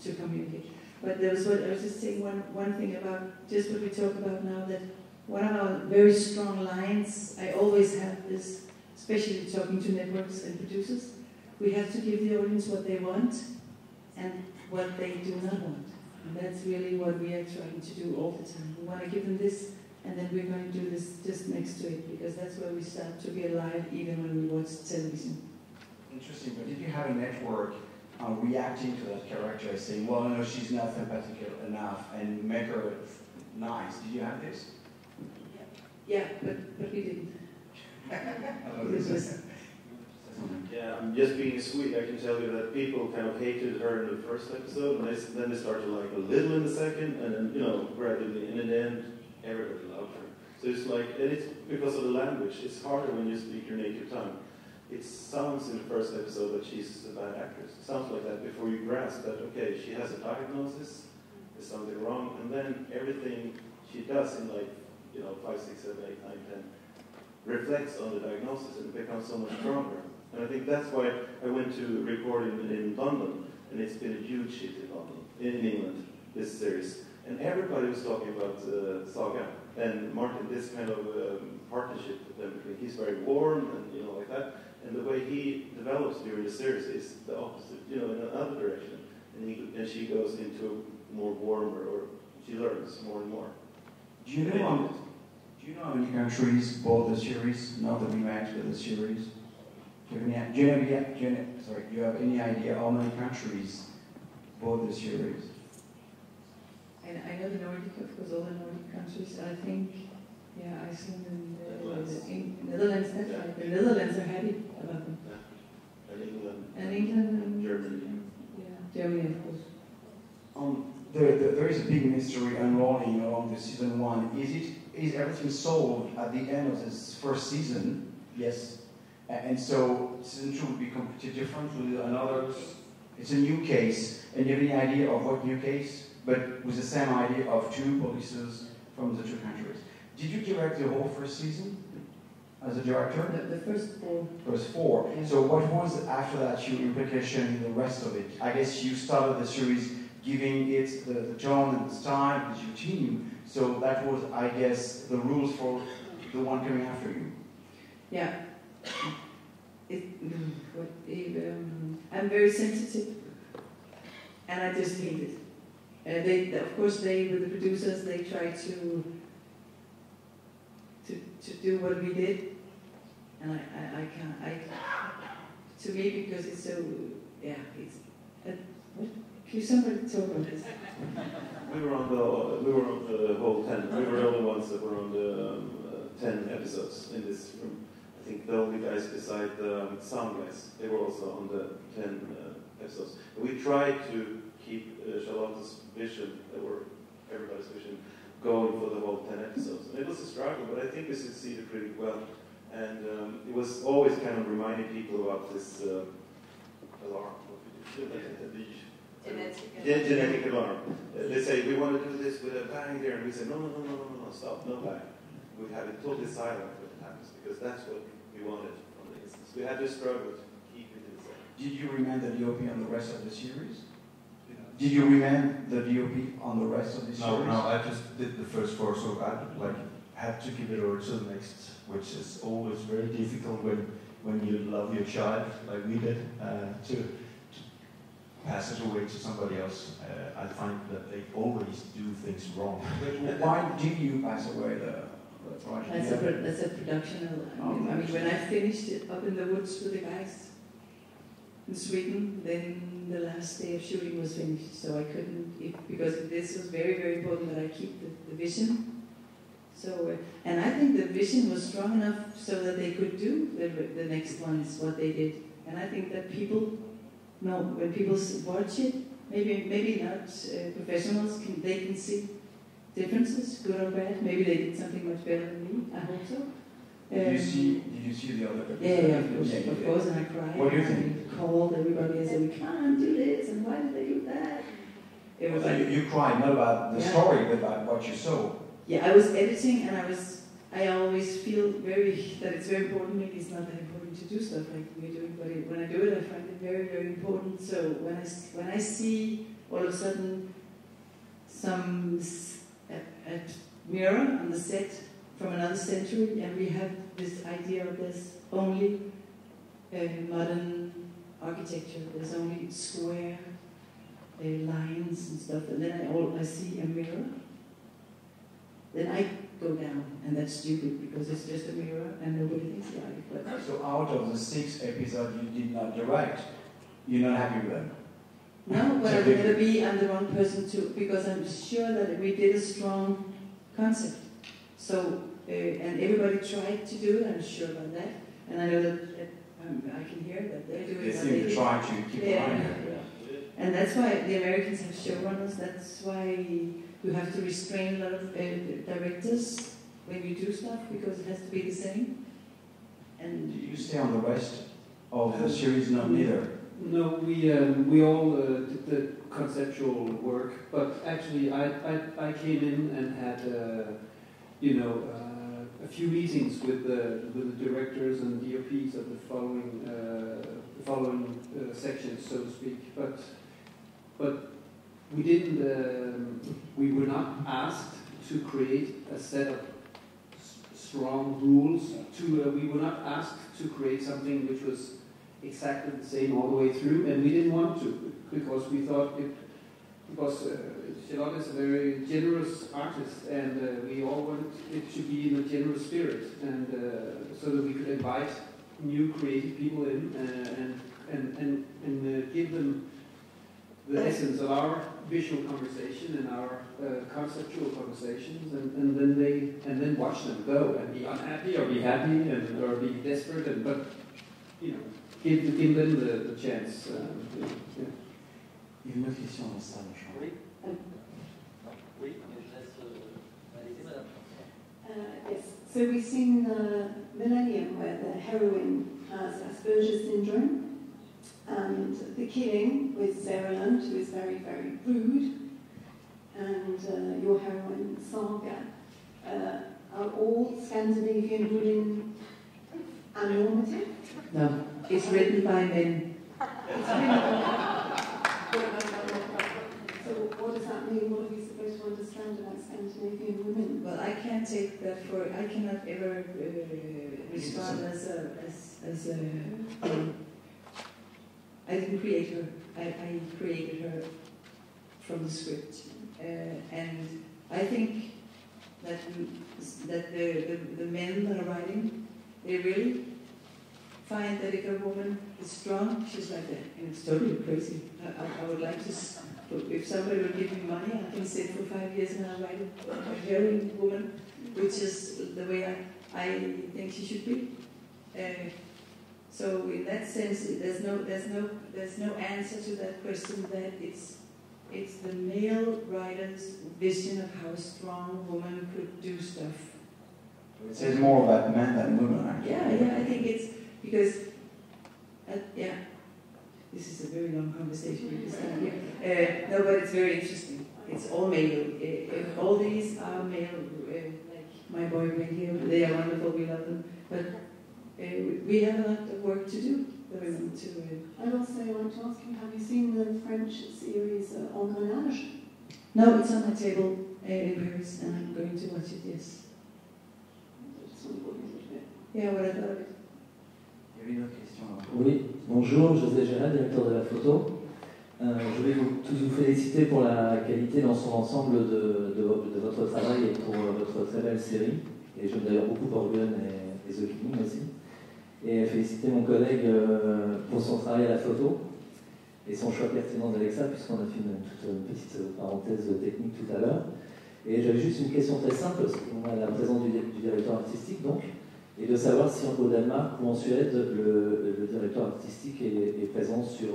to communicate. But there was I was just saying one thing about just what we talk about now, that one of our very strong lines, I always have this, especially talking to networks and producers, we have to give the audience what they want and what they do not want. And that's really what we are trying to do all the time. We want to give them this, and then we're going to do this just next to it, because that's where we start to be alive, even when we watch television. Interesting, but did you have a network reacting to that character, saying, well, no, she's not sympathetic enough, and make her nice? Did you have this? Yeah, but we didn't. Yeah, just being sweet, I can tell you that people kind of hated her in the first episode, and then they started to like a little in the second, and then, gradually, and in the end, everybody loved her. So it's like, and it's because of the language. It's harder when you speak your native tongue. It sounds in the first episode that she's a bad actress. It sounds like that before you grasp that, okay, she has a diagnosis, there's something wrong, and then everything she does in 5, 6, 7, 8, 9, 10 reflects on the diagnosis and becomes so much stronger. And I think that's why I went to record in London, and it's been a huge hit in London, in England, this series. And everybody was talking about Saga and Martin, this kind of partnership with them. He's very warm and like that. And the way he develops during the series is the opposite, in another direction. And she goes into more warmer, or she learns more and more. Do you Do you know how many countries bought the series, not the rematch, but the series? Do you have any idea how many countries bought the series? And I know the Nordic, of course, all the Nordic countries. I think, yeah, Iceland and Netherlands. That's right. The Netherlands are happy about them. Yeah. And England and Germany. Yeah, Germany, of course. There is a big mystery unrolling along the season 1. Is everything solved at the end of this first season? Yes. And so season 2 will be completely different with another. It's a new case. And you have any idea of what new case? But with the same idea of 2 polices from the 2 countries. Did you direct the whole first season as a director? The first 4. First 4. Yeah. So what was after that your implication in the rest of it? I guess you started the series giving it the tone and the style with your team. So that was, I guess, the rules for the one coming after you. Yeah. I'm very sensitive, and I just hate it. Of course, with the producers, they try to do what we did, and I can't. To me, because it's so, yeah. What? Can somebody talk about this? We were on the whole 10. We were the only ones that were on the 10 episodes in this room. I think the only guys beside the sound guys, they were also on the 10 episodes. We tried to keep Charlotte's vision, everybody's vision, going for the whole 10 episodes. And it was a struggle, but I think we succeeded pretty well. And it was always kind of reminding people about this alarm. Genetic alarm. They say, we want to do this with a bang there, and we say, no, stop, no bang. We have it totally silent when it happens, because that's what we wanted from the instance. We had to struggle to keep it in the same. Did you remain the DOP on the rest of the series? Did you remain the DOP on the rest of the series? No, I just did the first 4, so I had to give it over to the next, which is always very difficult when you love your child, like we did, to pass it away to somebody else. I find that they always do things wrong. Why did you pass away the project? That's a production. I mean, when I finished it up in the woods with the guys in Sweden, then the last day of shooting was finished. So I couldn't, because this was very, very important that I keep the vision. So, and I think the vision was strong enough so that they could do the next ones, what they did. And I think that people, when people watch it, maybe not professionals, they can see differences, good or bad. Maybe they did something much better than me. I hope so. Did you see the other episode? Yeah, of course, and I cried. What do you think? I called everybody and said, we can't do this, and why did they do that? So you cried not about the story, but about what you saw. Yeah, I was editing, and I always feel that it's very important. Maybe it's not that important to do stuff like we're doing, but when I do it, I find it very, very important. So when I see all of a sudden some a mirror on the set from another century, and we have this idea of this only modern architecture. There's only square lines and stuff, and then I see a mirror. Then I go down, and that's stupid because it's just a mirror and nobody thinks about it. So out of the 6 episodes you did not direct, you're not happy with them? No, but I'd never be I'm the wrong person to, because I'm sure that we did a strong concept. So, and everybody tried to do it, I'm sure about that. And I know that I can hear that they're doing They seem to try to keep it on. And that's why the Americans have showrunners. That's why you have to restrain a lot of directors when you do stuff, because it has to be the same. And do you stay on the rest of the series? No, neither. No, we all did the conceptual work, but actually I came in and had a few meetings with the directors and DOPs of the following sections, so to speak. But we didn't. We were not asked to create a set of strong rules. We were not asked to create something which was exactly the same all the way through, and we didn't want to, because we thought because Charlotte is a very generous artist, and we all wanted it to be in a generous spirit, and so that we could invite new creative people in and give them the essence of our visual conversation and our conceptual conversations, and then watch them go and be unhappy or be happy or be desperate, but give them the chance. Yeah. Il y a une autre question dans ça, je crois. Oui, mais je laisse. Allez-y, madame. Yes. So we've seen the Millennium where the heroine has Asperger's syndrome, and the killing with Sarah Lund, who is very, very rude, and your heroine Saga. Are all Scandinavian women anormative? No, it's written by men. It's written by So what does that mean? What are we supposed to understand about Scandinavian women? Well, I can't take that for. I cannot ever respond as a. I didn't create her. I created her from the script, and I think that the men that are writing, they really find that if a woman is strong, she's like that, and it's totally crazy. I would like to. If somebody will give me money, I can sit for 5 years and I'll write a heroine woman, which is the way I think she should be. So in that sense, there's no answer to that question. That it's the male writer's vision of how a strong woman could do stuff. It says more about men than women, actually. Yeah, I think it's because, this is a very long conversation we can start here. No, but it's very interesting. It's all male. All these are male, like my boy right here. They are wonderful. We love them. But we have a lot of work to do. I'd also want to ask you, have you seen the French series Engrenage? No, it's on my table in Paris, and I'm going to watch it. Yes. Yeah, what about it? Il y avait une autre question. Oui, bonjour, José Gérard, directeur de la photo. Je voulais tous vous féliciter pour la qualité dans son ensemble de votre travail et pour votre très belle série. Et j'aime d'ailleurs beaucoup Bron et Sieling aussi. Et féliciter mon collègue pour son travail à la photo et son choix pertinent d'Alexa, puisqu'on a fait une petite parenthèse technique tout à l'heure. Et j'avais juste une question très simple, parce qu'on a la présence du directeur artistique, donc, et de savoir si au Danemark ou en Suède, le directeur artistique est présent sur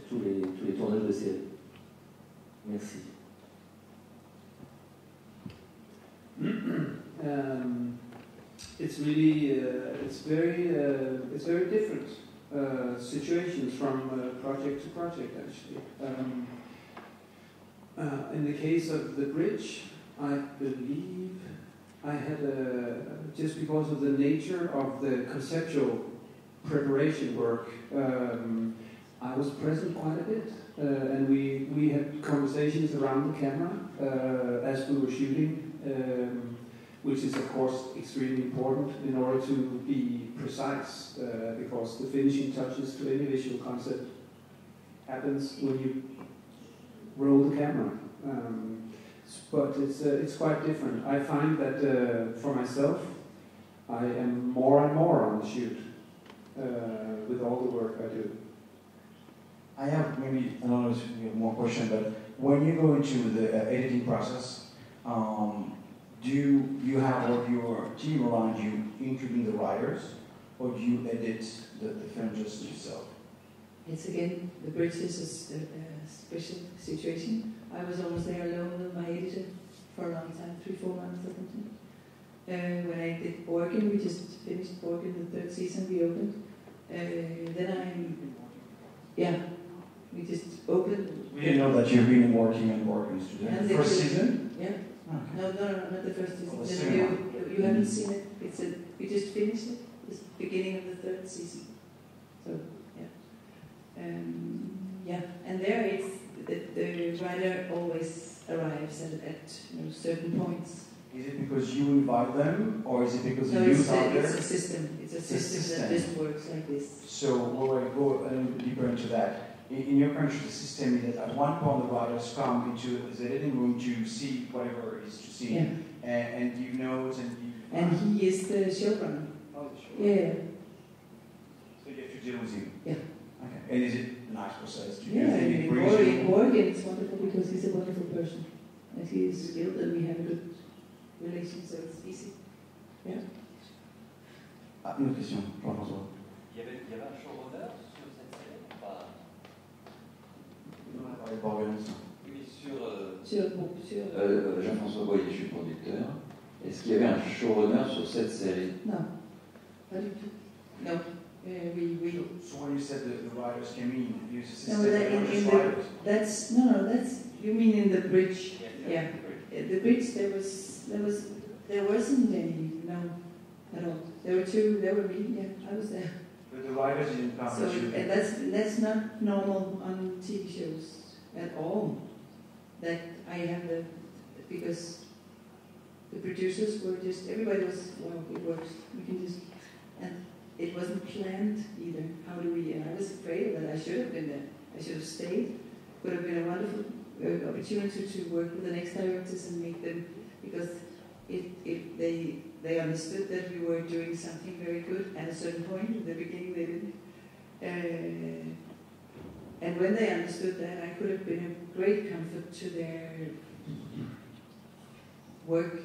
tous les tournages de série. Merci. It's really, it's very different situations from project to project, actually. In the case of the bridge, I believe I had just because of the nature of the conceptual preparation work, I was present quite a bit, and we had conversations around the camera as we were shooting. Which is, of course, extremely important in order to be precise, because the finishing touches to any visual concept happens when you roll the camera. But it's quite different. I find that for myself, I am more and more on the shoot with all the work I do. I have maybe, I don't know if you have more question, but when you go into the editing process, do you have all your team around you, including the writers, or do you edit the film just yourself? It's again, the bridge is a special situation. I was almost there alone with my editor for a long time, 3-4 months or something. When I did Borgen, we just finished Borgen, the 3rd season we opened. We just opened. We didn't know that you've been working on Borgen the first season? Yeah. Okay. No, not the first season. Well, you haven't seen it. We just finished it. It's the beginning of the 3rd season. So and there it's the writer always arrives at certain points. Is it because you invite them, or is it because no, you use out there? It's a system. It's a system that just works like this. So we'll go a little deeper into that. in your country, the system is that at one point the writers come into the editing room to see whatever is to see, and give notes and give... And he is the showrunner. Oh, the showrunner. Yeah. So you have to deal with him? Yeah. Okay. And is it a nice process? Yeah, and Morgan is wonderful because he's a wonderful person. And he is skilled and we have a good relation, so it's easy. Yeah. Ah, une autre question, Jean-François. Il y avait un showrunner sur cette série? On a parlé d'organisme. Oui, Jean-François Boyer, je suis producteur. Est-ce qu'il y avait un showrunner sur cette série? Non, pas du tout. No. So when you said the writers came in, you said that's you mean in the bridge? Yeah. The bridge there wasn't any, no, at all. There were two. There were me. Yeah, I was there. But the writers didn't come. So and that's not normal on TV shows at all. That I have because the producers were just everybody was it works. We can just and. It wasn't planned either. How do we? And I was afraid of that. I should have been there. I should have stayed. Would have been a wonderful opportunity to work with the next directors and make them, because they understood that we were doing something very good at a certain point. At the beginning, they didn't. And when they understood that, I could have been a great comfort to their work,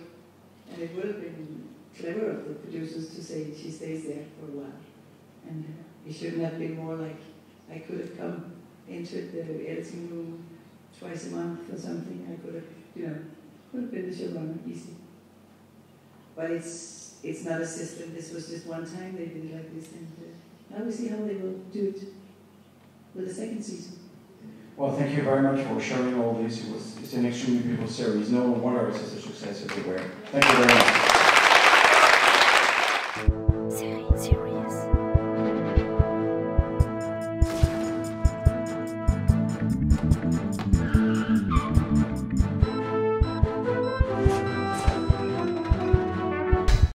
and it would have been clever of the producers to say she stays there for a while. And it shouldn't have been more like I could have come into the editing room twice a month or something. I could have, could have been the showrunner easy. But it's not a system. This was just one time they did it like this, and now we see how they will do it with the second season. Well, thank you very much for sharing all this. It's an extremely beautiful series. No wonder it's such a success everywhere. Thank you very much.